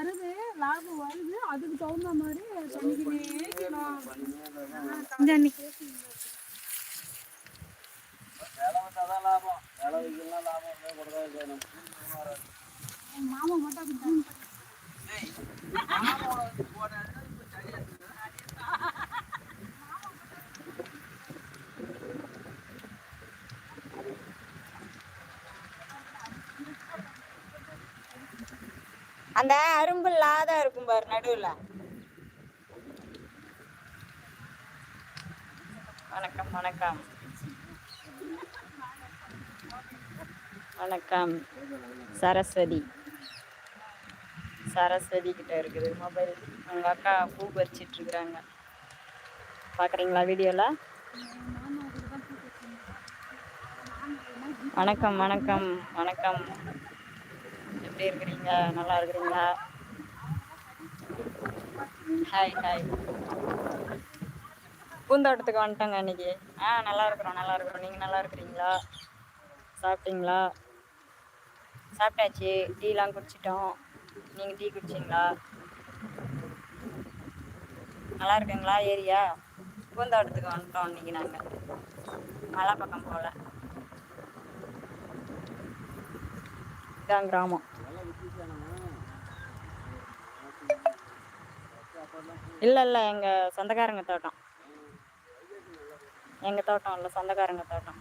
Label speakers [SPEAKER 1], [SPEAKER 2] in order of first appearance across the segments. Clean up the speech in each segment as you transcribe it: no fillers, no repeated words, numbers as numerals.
[SPEAKER 1] வருது, லாபம் வருது, அதுக்கு தகுந்த மாதிரி மாமா மட்டும்
[SPEAKER 2] அந்த அரும்பு இல்லாத இருக்கும் பாரு நடுவுல. வணக்கம் வணக்கம் வணக்கம். சரஸ்வதி சரஸ்வதி கிட்ட இருக்குது மொபைல். அவங்க அக்கா பூ பறிச்சிட்டு இருக்கிறாங்க, பாக்குறீங்களா வீடியோல? வணக்கம் வணக்கம் வணக்கம். எப்படி இருக்கிறீங்க? நல்லா இருக்கிறீங்களா? Hi hi. பூந்தோட்டத்துக்கு வந்துட்டோங்க இன்னைக்கு. நல்லா இருக்கிறோம் நல்லா இருக்கிறோம். நீங்க நல்லா இருக்கிறீங்களா? சாப்பிட்டீங்களா? சாப்பிட்டாச்சு. டீலாம் குடிச்சிட்டோம். நீங்க டீ குடிச்சிங்களா? நல்லா இருக்குங்களா ஏரியா? பூந்தோட்டத்துக்கு வந்துட்டோம் இன்னைக்கு நாங்க. மலை பக்கம் போல. இதான் கிராமம். இல்ல இல்ல, எங்க சொந்தக்காரங்க தோட்டம். எங்க தோட்டம் இல்ல, சொந்தக்காரங்க தோட்டம்.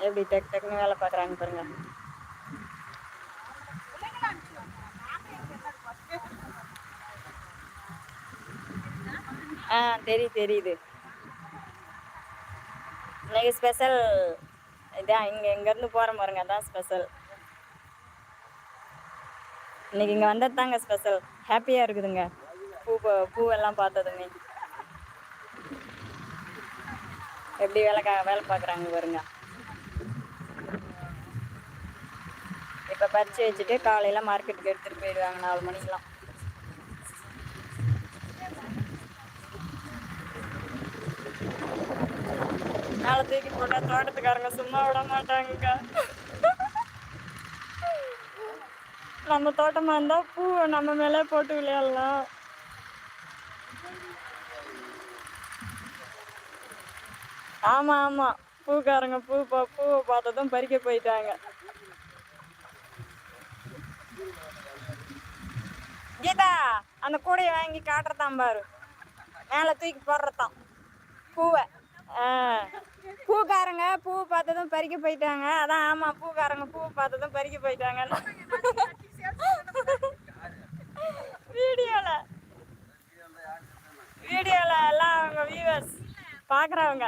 [SPEAKER 2] எப்படி டெக் டெக்னு வேலை பார்க்குறாங்க பாருங்க. தெரியுது. இன்னைக்கு ஸ்பெஷல் இதான். இங்கேருந்து போகிற பாருங்க, அதான் ஸ்பெஷல். இன்னைக்கு இங்கே வந்தது தாங்க ஸ்பெஷல். ஹாப்பியாக இருக்குதுங்க பூவெல்லாம் பார்த்ததுமே. எப்படி வேலை பார்க்குறாங்க பாருங்க. இப்போ பறிச்சு வச்சுட்டு காலையில் மார்க்கெட்டுக்கு எடுத்துகிட்டு போயிடுவாங்க 4 மணிக்கெலாம். மேலே தூக்கி போட்டால் தோட்டத்துக்காரங்க சும்மா விட மாட்டாங்க. நம்ம தோட்டமாக இருந்தால் பூ நம்ம மேலே போட்டு விளையாடலாம். ஆமாம் ஆமாம், பூக்காரங்க பூவை பார்த்ததும் பறிக்க போயிட்டாங்க. கீதா, அந்த கூடையை வாங்கி காட்டுறதான் பாரு, மேலே தூக்கி போடுறதான் பூவை. பூக்காரங்க பூ பார்த்ததும் பறிக்க போயிட்டாங்க. அதான் ஆமாம், பூக்காரங்க பூ பார்த்ததும் பறிக்க போயிட்டாங்க. வீடியோல எல்லாம் அவங்க வியூவர்ஸ் பார்க்குறவங்க.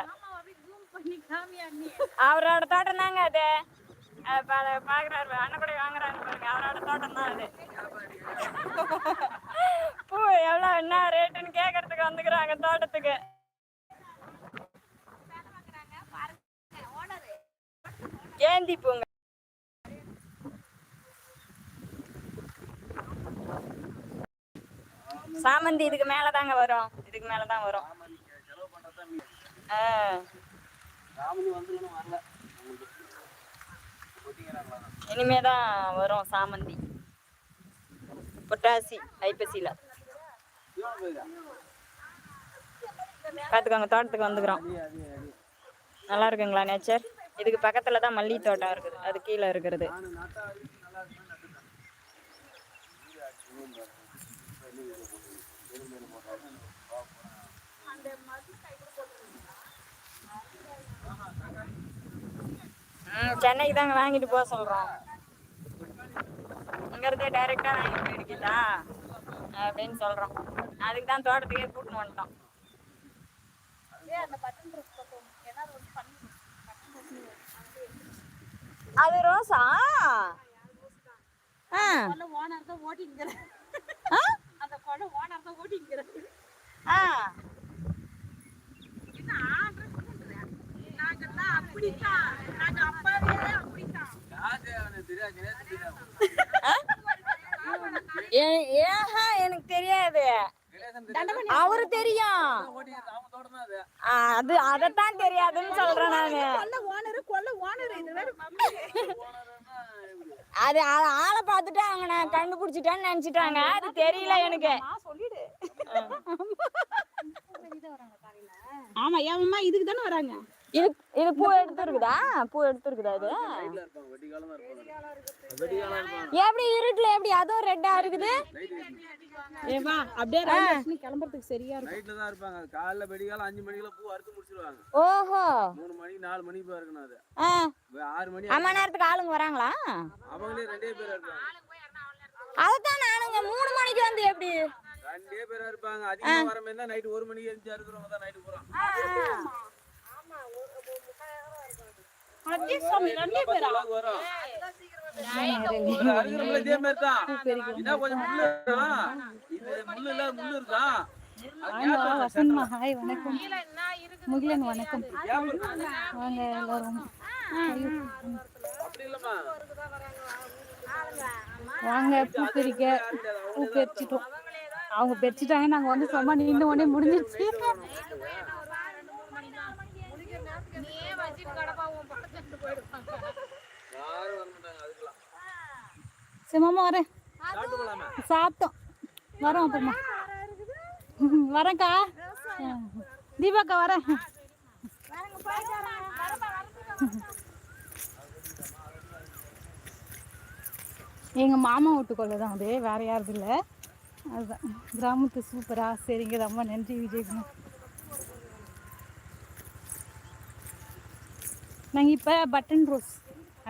[SPEAKER 2] அவரோட தோட்டம் தாங்க அது. பார்க்குறாரு, அண்ணன் கூட வாங்குறாங்க பாருங்க, அவரோட தோட்டம் தான் அது. பூ எவ்வளோ என்ன ரேட்டுன்னு கேட்கறதுக்கு வந்துக்கிறாங்க தோட்டத்துக்கு. ஏந்தி பூங்க. சாமந்தி இதுக்கு மேலே தாங்க வரும், இதுக்கு மேலே தான் வரும். இனிமேதான் வரும் சாமந்தி. புட்டாசி ஐப்பசியில. பார்த்துக்கோங்க, தோட்டத்துக்கு வந்துக்கிறோம். நல்லா இருக்குங்களா நேச்சர்? இதுக்கு பக்கத்துல தான் மல்லி தோட்டம் இருக்குது, அது கீழே இருக்கிறது. சென்னைக்கு தாங்க வாங்கிட்டு போக சொல்றோம். இங்கிறதே டைரக்டா வாங்கிட்டு போயிருக்கீங்களா அப்படின்னு சொல்றோம். அதுக்கு தான் தோட்டத்துக்கே கூட்டின்னு வந்துட்டோம். அது ரோசா? ஓனர் தான் ஓட்டிங்கிறேன். அந்த கொடை ஓனர் தான் ஓட்டிங்கிறேன். எனக்கு தெரியாது, அவரு தெரியும். அது அதத்தான் தெரியாதுன்னு சொல்றேன் நானு. அது ஆளை பார்த்துட்டு அவங்க நான் கண்டுபிடிச்சிட்டேன்னு நினைச்சிட்டாங்க. அது தெரியல எனக்கு.
[SPEAKER 1] ஆமா ஏமா இதுக்கு தானே வராங்க.
[SPEAKER 2] இது இது பூ எடுத்துருக்குதா? பூ எடுத்துருக்குதா? இது எப்படி இருட்டுல எப்படி அதுவும் ரெட்டா இருக்குது?
[SPEAKER 1] ஏமா அப்படியே கிளம்புறதுக்கு சரியா இருக்கும்.
[SPEAKER 3] நைட்ல தான் இருப்பாங்க. காலைல வெடிகாலம் 5 மணிக்குள்ள பூ அறுத்து முடிச்சிருவாங்க.
[SPEAKER 2] ஓஹோ
[SPEAKER 3] 3 மணி 4 மணிக்கு போய் இருக்கணும். அது 6 மணி
[SPEAKER 2] அம்மா நேரத்துக்கு ஆளுங்க வராங்களா?
[SPEAKER 3] அவங்களே 2 பேர் இருப்பாங்க.
[SPEAKER 2] அதுதான் நானுங்க 3 மணிக்கு வந்து எப்படி
[SPEAKER 3] 2 பேரா இருப்பாங்க. அதிகமா வர மாதிரி தான் நைட் 1 மணிக்கு எழுந்து இருக்கிறவங்க தான் நைட் போறாங்க.
[SPEAKER 1] அதே சாமி 2 பேரா
[SPEAKER 3] வரும். அறுக்கிறவங்கள இதே மாதிரி தான். என்ன கொஞ்சம் முள்ளு இருக்கா? இது முள்ளு இல்ல முள்ளு இருக்கா?
[SPEAKER 1] வசந்தமா ஹாய் வணக்கம். முகிலன் வணக்கம். வாங்க எல்லாரும்.
[SPEAKER 3] அப்படி இல்லம்மா.
[SPEAKER 1] வாங்க பூ பறிக்க. பூ பறிச்சிட்டோம். அவங்க பறிச்சிட்டாங்க. நாங்க வந்து சும்மா நின்று உடனே முடிஞ்சிருச்சு. சிமாமா வரேன். சாப்பிட்டோம் வரோம் அப்புறமா வரேன்க்கா. தீபாக்கா வரேன். எங்க மாமா வீட்டுக்குள்ள தான் அது, வேற யாரும் இல்லை. அதுதான் கிராமத்து சூப்பரா. சரிங்க ரொம்ப நன்றி விஜய்குமார். நாங்கள் இப்போ பட்டன் ரோஸ்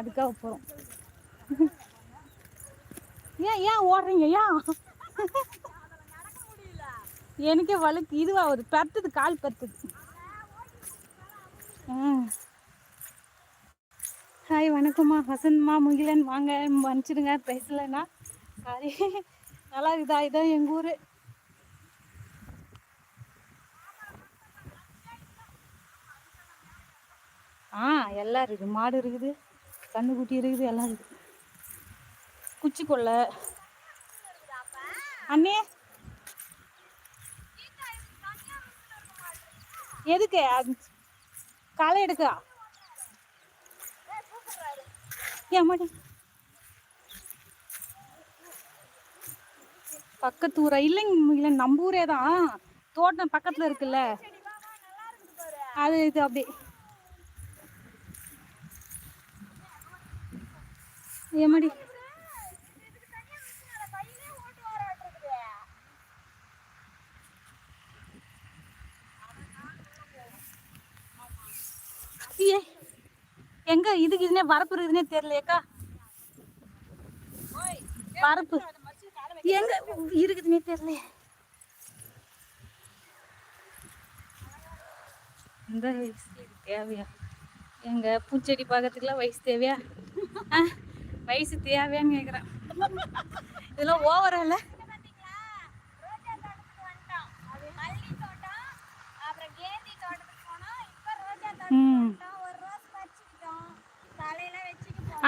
[SPEAKER 1] அதுக்காக போகிறோம். ஏன் ஓடுறீங்க? எனக்கே வழுக்கு இதுவாகுது. பத்துது கால் பத்துது. ஹாய் வணக்கம்மா வசந்தம்மா முகிலன் வாங்க மன்னிச்சிடுங்க பேசலைன்னா சாரி. நல்லா இருக்குதா? இதான் எங்கள் ஊர். எல்லாம் இருக்குது. மாடு இருக்குது, கண்ணுக்குட்டி இருக்குது, எல்லாம் இருக்குது. குச்சி கொள்ளை அண்ணே எதுக்கு களை எடுக்கா? ஏமாடி பக்கத்து ஊரா? இல்லைங்க இல்லை நம்ம ஊரே தான். தோட்டம் பக்கத்தில் இருக்குல்ல அது. இது அப்படி ஏமாடி எங்க இதுக்கு இதுனே வரப்பு இருக்குதுன்னே தெரியலையேக்கா. வரப்பு எங்க இருக்குதுன்னே தெரியலையே. இந்த வயசு தேவையா? எங்க பூச்செடி பார்க்கறதுக்குலாம் வயசு தேவையா? வயசு தேவையான்னு கேட்குறேன். இதெல்லாம் ஓவரா இல்லை?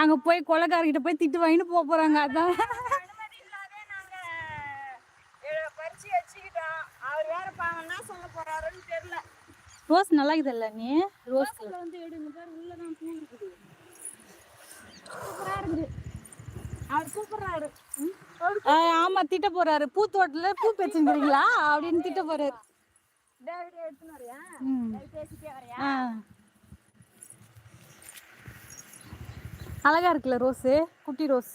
[SPEAKER 1] அங்க போய் கொலைக்காரர்கிட்ட போய் திட்டு வாங்கிட்டு போறாங்க. அதான் ரோஸ் நல்லா இருக்குதுல்ல நீ? ரோஸ் வந்து எடுங்க பாரு. உள்ளதான் பூ இருக்குது. சூப்பரா இருக்குது. அவர் சூப்பரா இருக்கு. ஆமா திட்ட போறாரு. பூத்தோட்டத்துல பூ பறிச்சுக்கிறீங்களா அப்படின்னு திட்ட போறாரு. அழகா இருக்குல்ல ரோஸு? குட்டி ரோஸ்.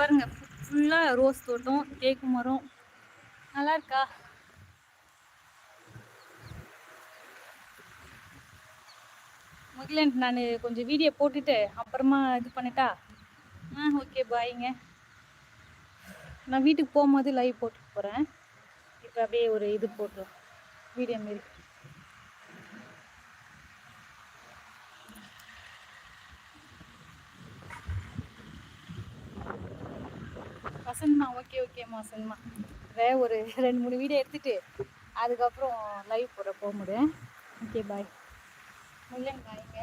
[SPEAKER 1] பாருங்க ஃபுல்லா ரோஸ் தோட்டம், தேக்கு மரம். நல்லா இருக்கா? முகிலன் நான் கொஞ்சம் வீடியோ போட்டுட்டு அப்புறமா இது பண்ணிட்டா? ஓகே பாய்ங்க. நான் வீட்டுக்கு போகும்போது லைவ் போட்டு போகிறேன். இப்போ அப்படியே ஒரு இது போட்டுரும் வீடியோ மாரி. வசந்தமா ஓகேம்மா வசந்தமா. ஒரு 2-3 வீடியோ எடுத்துட்டு அதுக்கப்புறம் லைவ் போட போக முடியும். Okay bye. முகிலன் பாய்ங்க.